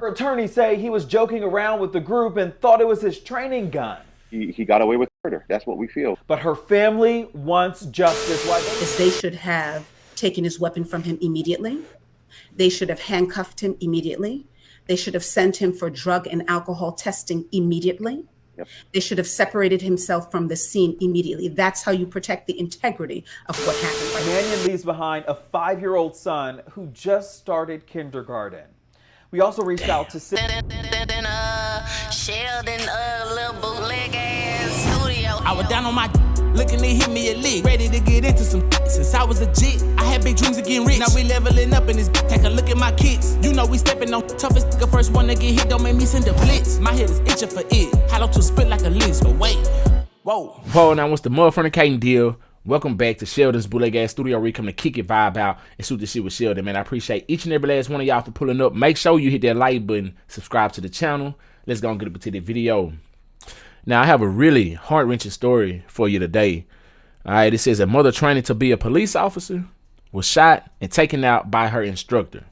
Her attorneys say he was joking around with the group and thought it was his training gun. He got away with murder. That's what we feel. But her family wants justice. They should have taken his weapon from him immediately. They should have handcuffed him immediately. They should have sent him for drug and alcohol testing immediately. Yep. They should have separated himself from the scene immediately. That's how you protect the integrity of what happened. Mannion leaves behind a 5-year-old son who just started kindergarten. We also reached out to Sheldon, little bootleg ass studio. I was down on my looking to hit me a lick, ready to get into some since I was a jit. I had big dreams of getting rich. Now we leveling up in this. Take a look at my kicks. You know we stepping on toughest nigga. First one to get hit, don't make me send a blitz. My head is itching for it. Hollow to spit like a list, but wait. Whoa, now what's the motherfucking deal? Welcome back to Sheldon's Bootleg Ass Studio, where we come to kick it, vibe out, and shoot the shit with Sheldon, man. I appreciate each and every last one of y'all for pulling up. Make sure you hit that like button, subscribe to the channel. Let's go and get up into the video. Now, I have a really heart-wrenching story for you today. All right, it says a mother training to be a police officer was shot and taken out by her instructor.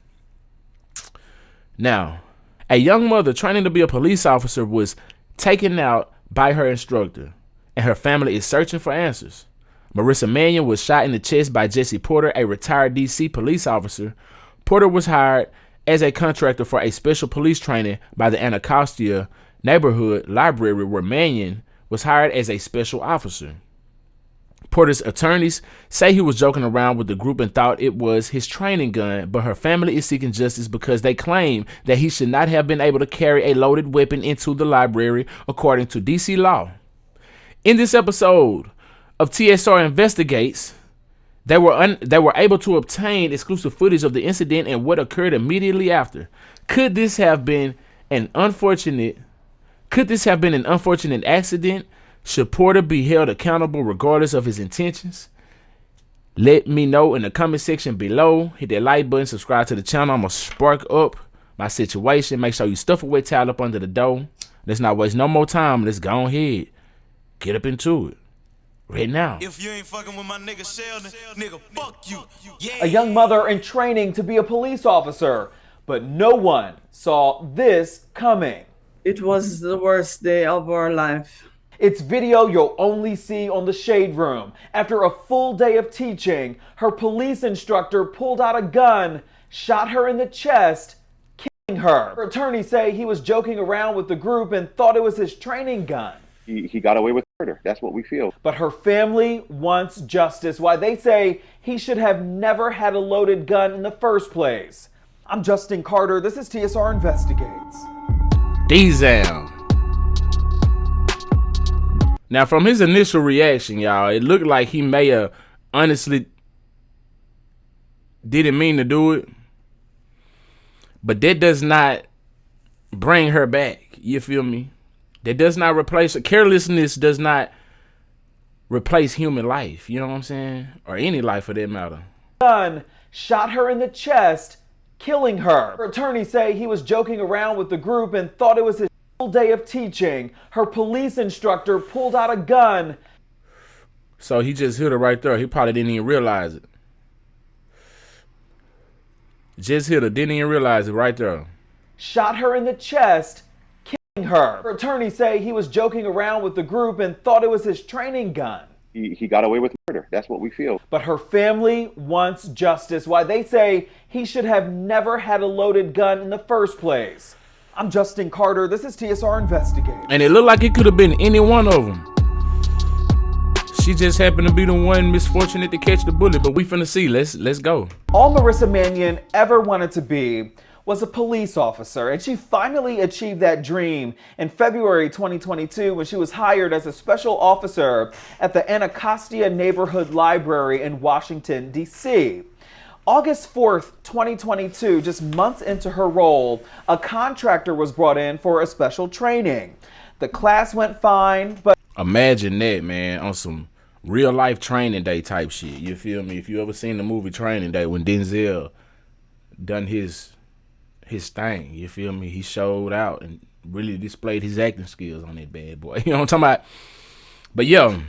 Now, a young mother training to be a police officer was taken out by her instructor, and her family is searching for answers. Marissa Mannion was shot in the chest by Jesse Porter, a retired DC police officer. Porter was hired as a contractor for a special police training by the Anacostia neighborhood library, where Mannion was hired as a special officer. Porter's attorneys say he was joking around with the group and thought it was his training gun, but her family is seeking justice because they claim that he should not have been able to carry a loaded weapon into the library, according to DC law. In this episode of TSR Investigates, they were able to obtain exclusive footage of the incident and what occurred immediately after. Could this have been an unfortunate accident? Should Porter be held accountable regardless of his intentions? Let me know in the comment section below. Hit that like button, subscribe to the channel. I'm gonna spark up my situation. Make sure you stuff a wet towel up under the door. Let's not waste no more time. Let's go ahead, get up into it right now. If you ain't fucking with my nigga Sheldon, nigga, fuck you. Yeah. a young mother in training to be a police officer, but no one saw this coming. It was the worst day of our life. It's video you'll only see on the Shade Room. After a full day of teaching, her police instructor pulled out a gun, shot her in the chest, killing her. Her attorneys say he was joking around with the group and thought it was his training gun. He got away with murder. That's what we feel. But her family wants justice. Why they say he should have never had a loaded gun in the first place. I'm Justin Carter. This is TSR Investigates. Diesel. Now, from his initial reaction, y'all, it looked like he may have honestly didn't mean to do it. But that does not bring her back. You feel me? That does not replace, carelessness does not replace human life. You know what I'm saying? Or any life for that matter. Gun shot her in the chest, killing her. Her attorneys say he was joking around with the group and thought it was his full day of teaching. Her police instructor pulled out a gun. So he just hit her right there. He probably didn't even realize it. Just hit her, didn't even realize it right there. Shot her in the chest, killing her. Her attorneys say he was joking around with the group and thought it was his training gun. He got away with murder. That's what we feel. But her family wants justice. Why they say he should have never had a loaded gun in the first place. I'm Justin Carter. This is TSR Investigates. And it looked like it could have been any one of them. She just happened to be the one misfortunate to catch the bullet, but we finna see. Let's go. All Marissa Mannion ever wanted to be was a police officer, and she finally achieved that dream in February 2022 when she was hired as a special officer at the Anacostia Neighborhood Library in Washington, D.C. August 4th, 2022, just months into her role, a contractor was brought in for a special training. The class went fine, but imagine that, man, on some real life Training Day type shit. You feel me? If you ever seen the movie Training Day, when Denzel done his thing, you feel me? He showed out and really displayed his acting skills on that bad boy. You know what I'm talking about? But yo,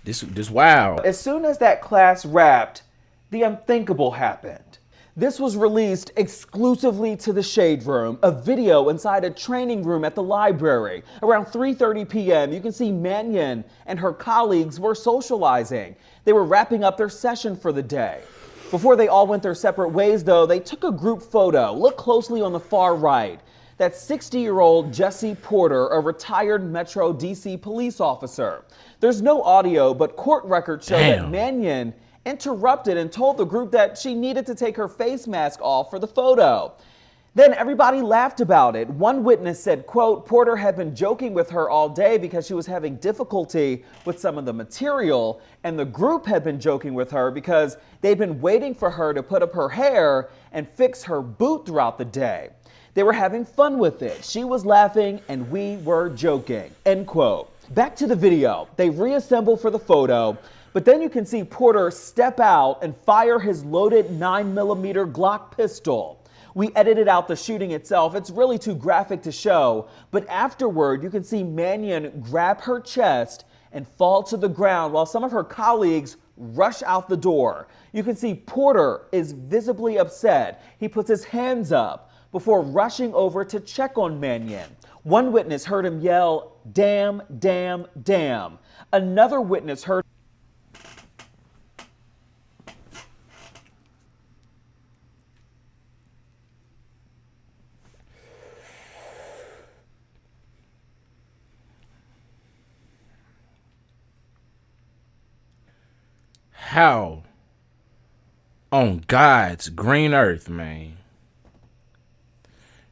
this wild. as soon as that class wrapped, the unthinkable happened. This was released exclusively to the Shade Room, a video inside a training room at the library. Around 3:30 p.m., you can see Mannion and her colleagues were socializing. They were wrapping up their session for the day. Before they all went their separate ways, though, they took a group photo. Look closely on the far right. That's 60-year-old Jesse Porter, a retired Metro DC police officer. There's no audio, but court records show that Mannion interrupted and told the group that she needed to take her face mask off for the photo. Then everybody laughed about it. One witness said, quote, Porter had been joking with her all day because she was having difficulty with some of the material, and the group had been joking with her because they'd been waiting for her to put up her hair and fix her boot throughout the day. They were having fun with it. She was laughing and we were joking, end quote. Back to the video. They reassemble for the photo, but then you can see Porter step out and fire his loaded 9mm Glock pistol. We edited out the shooting itself. It's really too graphic to show, but afterward you can see Mannion grab her chest and fall to the ground while some of her colleagues rush out the door. You can see Porter is visibly upset. He puts his hands up before rushing over to check on Mannion. One witness heard him yell, "Damn, damn, damn." Another witness heard how on God's green earth, man,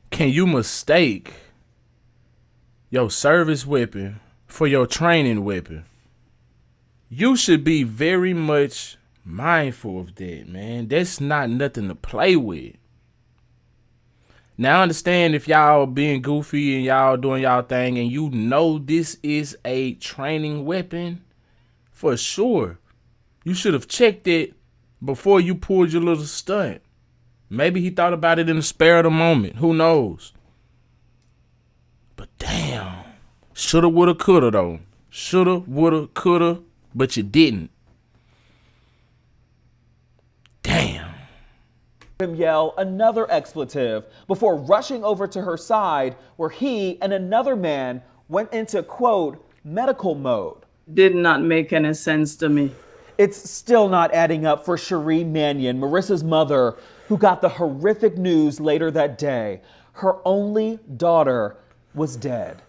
can you mistake your service weapon for your training weapon? You should be very much mindful of that, man. That's not nothing to play with. Now I understand if y'all being goofy and y'all doing y'all thing and you know this is a training weapon, for sure. You should have checked it before you pulled your little stunt. Maybe he thought about it in the spare of the moment. Who knows? But damn. Shoulda, woulda, coulda though. Shoulda, woulda, coulda, but you didn't. Damn. him yell another expletive before rushing over to her side where he and another man went into, quote, medical mode. Did not make any sense to me. It's still not adding up for Cherie Mannion, Marissa's mother, who got the horrific news later that day. Her only daughter was dead.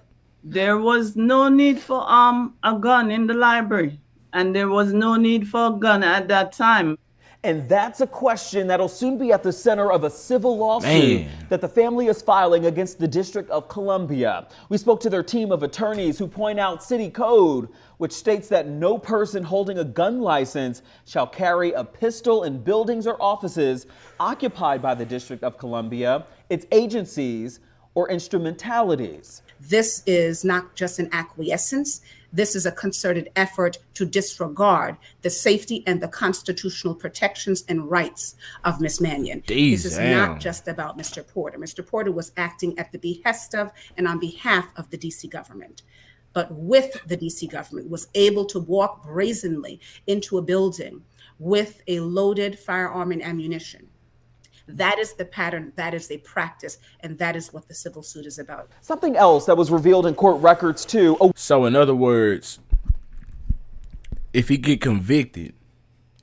There was no need for a gun in the library, and there was no need for a gun at that time. And that's a question that'll soon be at the center of a civil lawsuit that the family is filing against the District of Columbia. We spoke to their team of attorneys who point out city code, which states that no person holding a gun license shall carry a pistol in buildings or offices occupied by the District of Columbia, its agencies, or instrumentalities. This is not just an acquiescence. This is a concerted effort to disregard the safety and the constitutional protections and rights of Miss Mannion. This is not just about Mr. Porter. Mr. Porter was acting at the behest of and on behalf of the DC government, but with the DC government was able to walk brazenly into a building with a loaded firearm and ammunition. That is the pattern, that is the practice, and that is what the civil suit is about. Something else that was revealed in court records too. So in other words, if he get convicted,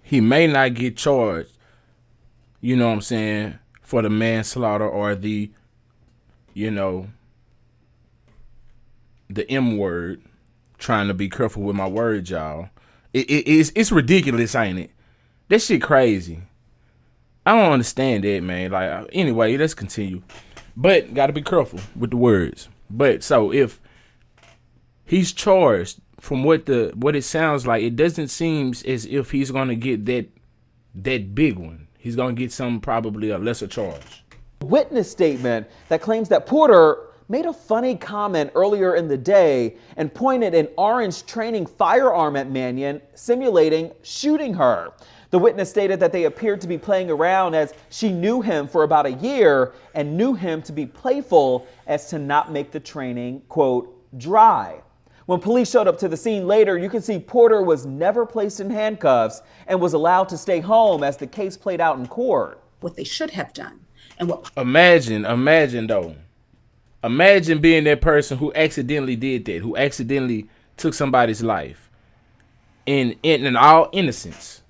he may not get charged, you know what I'm saying, for the manslaughter or the, you know, the M word. Trying to be careful with my words, y'all. It's ridiculous, ain't it? That shit crazy. I don't understand that, man. Like, anyway, let's continue. But gotta be careful with the words. But so if he's charged, from what it sounds like, it doesn't seem as if he's gonna get that big one. He's gonna get some, probably a lesser charge. Witness statement that claims that Porter made a funny comment earlier in the day and pointed an orange training firearm at Mannion, simulating shooting her. The witness stated that they appeared to be playing around as she knew him for about a year and knew him to be playful as to not make the training, quote, dry. When police showed up to the scene later, you can see Porter was never placed in handcuffs and was allowed to stay home as the case played out in court. what they should have done. And what Imagine though. Imagine being that person who accidentally did that, who accidentally took somebody's life in all innocence,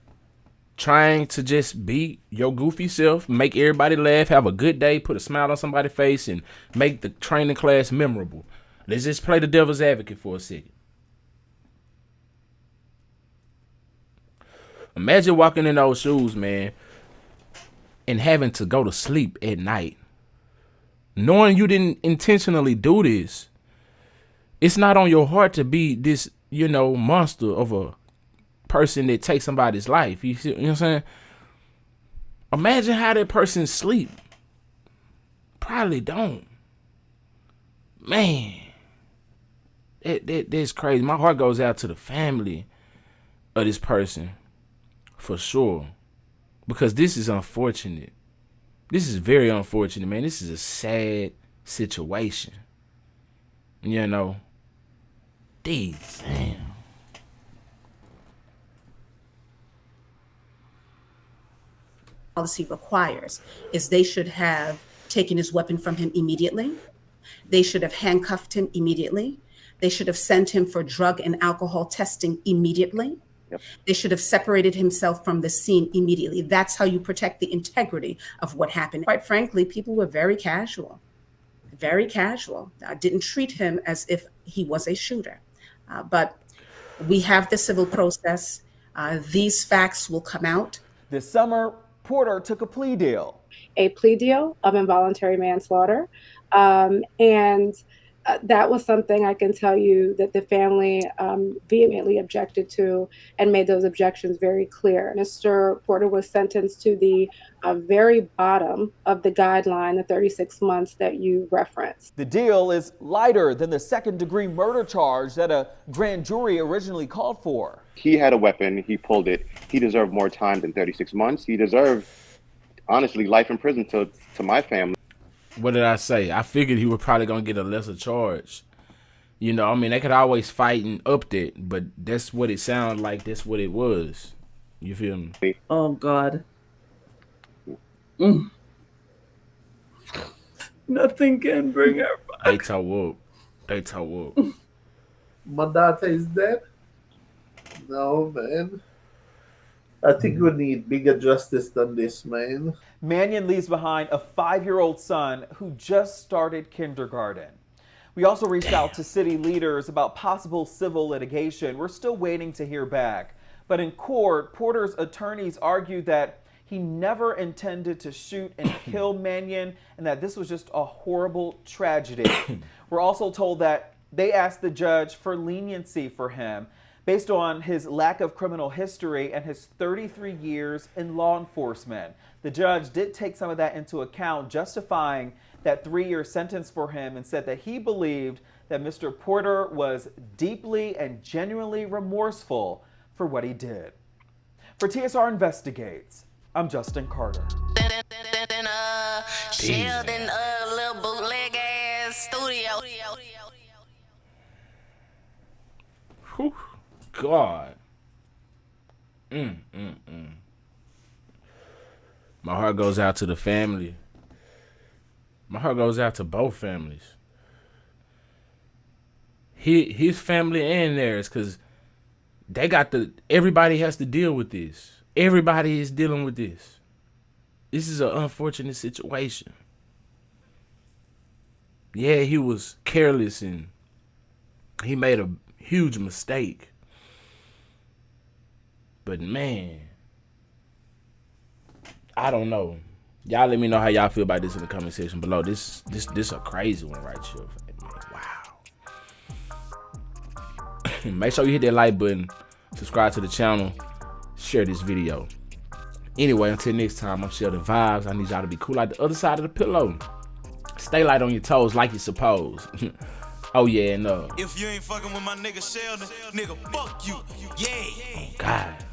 trying to just be your goofy self, make everybody laugh, have a good day, put a smile on somebody's face, and make the training class memorable. Let's just play the devil's advocate for a second. Imagine walking in those shoes, man, and having to go to sleep at night, knowing you didn't intentionally do this. It's not on your heart to be this, monster of a person that takes somebody's life. You know what I'm saying? Imagine how that person sleep. Probably don't. Man, that's crazy. My heart goes out to the family of this person, for sure, because this is unfortunate. This is very unfortunate, man. This is a sad situation. Damn. policy requires is they should have taken his weapon from him immediately. They should have handcuffed him immediately. They should have sent him for drug and alcohol testing immediately. Yep. They should have separated himself from the scene immediately. That's how you protect the integrity of what happened. Quite frankly, people were very casual. Didn't treat him as if he was a shooter. But we have the civil process. These facts will come out. This summer, Porter took a plea deal. A plea deal of involuntary manslaughter. And that was something I can tell you that the family vehemently objected to and made those objections very clear. Mr. Porter was sentenced to the very bottom of the guideline, the 36 months that you referenced. The deal is lighter than the second-degree murder charge that a grand jury originally called for. He had a weapon. He pulled it. He deserved more time than 36 months. He deserved, honestly, life in prison to my family. What did I say? I figured he was probably going to get a lesser charge. They could always fight and up that, but that's what it sounded like. That's what it was. You feel me? Oh, God. Nothing can bring her back. They toe up. My daughter is dead? No, man. I think we need bigger justice than this, man. Mannion leaves behind a 5-year-old son who just started kindergarten. We also reached out to city leaders about possible civil litigation. We're still waiting to hear back. But in court, Porter's attorneys argued that he never intended to shoot and kill Mannion and that this was just a horrible tragedy. We're also told that they asked the judge for leniency for him based on his lack of criminal history and his 33 years in law enforcement. The judge did take some of that into account, justifying that 3-year sentence for him, and said that he believed that Mr. Porter was deeply and genuinely remorseful for what he did. For TSR Investigates, I'm Justin Carter. Sheldon, little bootleg ass studio. Whew. God. My heart goes out to the family. My heart goes out to both families. His family and theirs, because everybody has to deal with this. Everybody is dealing with this. This is an unfortunate situation. Yeah, he was careless and he made a huge mistake. But man, I don't know. Y'all let me know how y'all feel about this in the comment section below. This a crazy one right here. Wow. Make sure you hit that like button, subscribe to the channel, share this video. Anyway, until next time, I'm SheldonVybez. I need y'all to be cool like the other side of the pillow. Stay light on your toes like you're supposed. Oh yeah, and if you ain't fucking with my nigga Sheldon, nigga, fuck you. Yeah. God.